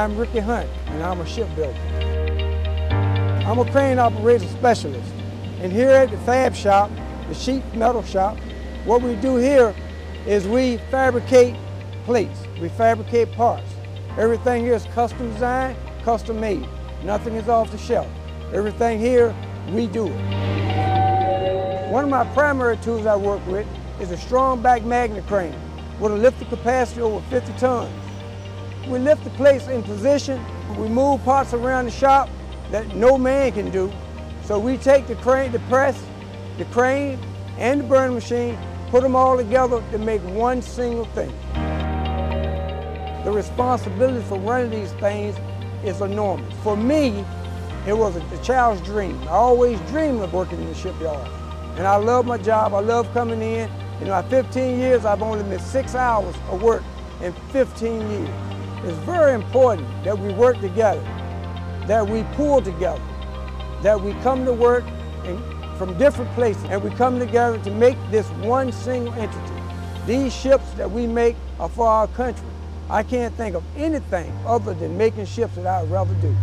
I'm Ricky Hunt, and I'm a shipbuilder. I'm a crane operator specialist, and here at the fab shop, the sheet metal shop, what we do here is we fabricate plates, we fabricate parts. Everything here is custom designed, custom made. Nothing is off the shelf. Everything here, we do it. One of my primary tools I work with is a strong back magnet crane with a lifting capacity over 50 tons. We lift the plates in position, we move parts around the shop that no man can do. So we take the crane, the press, the crane, and the burning machine, put them all together to make one single thing. The responsibility for running these things is enormous. For me, it was a child's dream. I always dreamed of working in the shipyard. And I love my job, I love coming in. In my 15 years, I've only missed 6 hours of work in 15 years. It's very important that we work together, that we pull together, that we come to work from different places and we come together to make this one single entity. These ships that we make are for our country. I can't think of anything other than making ships that I'd rather do.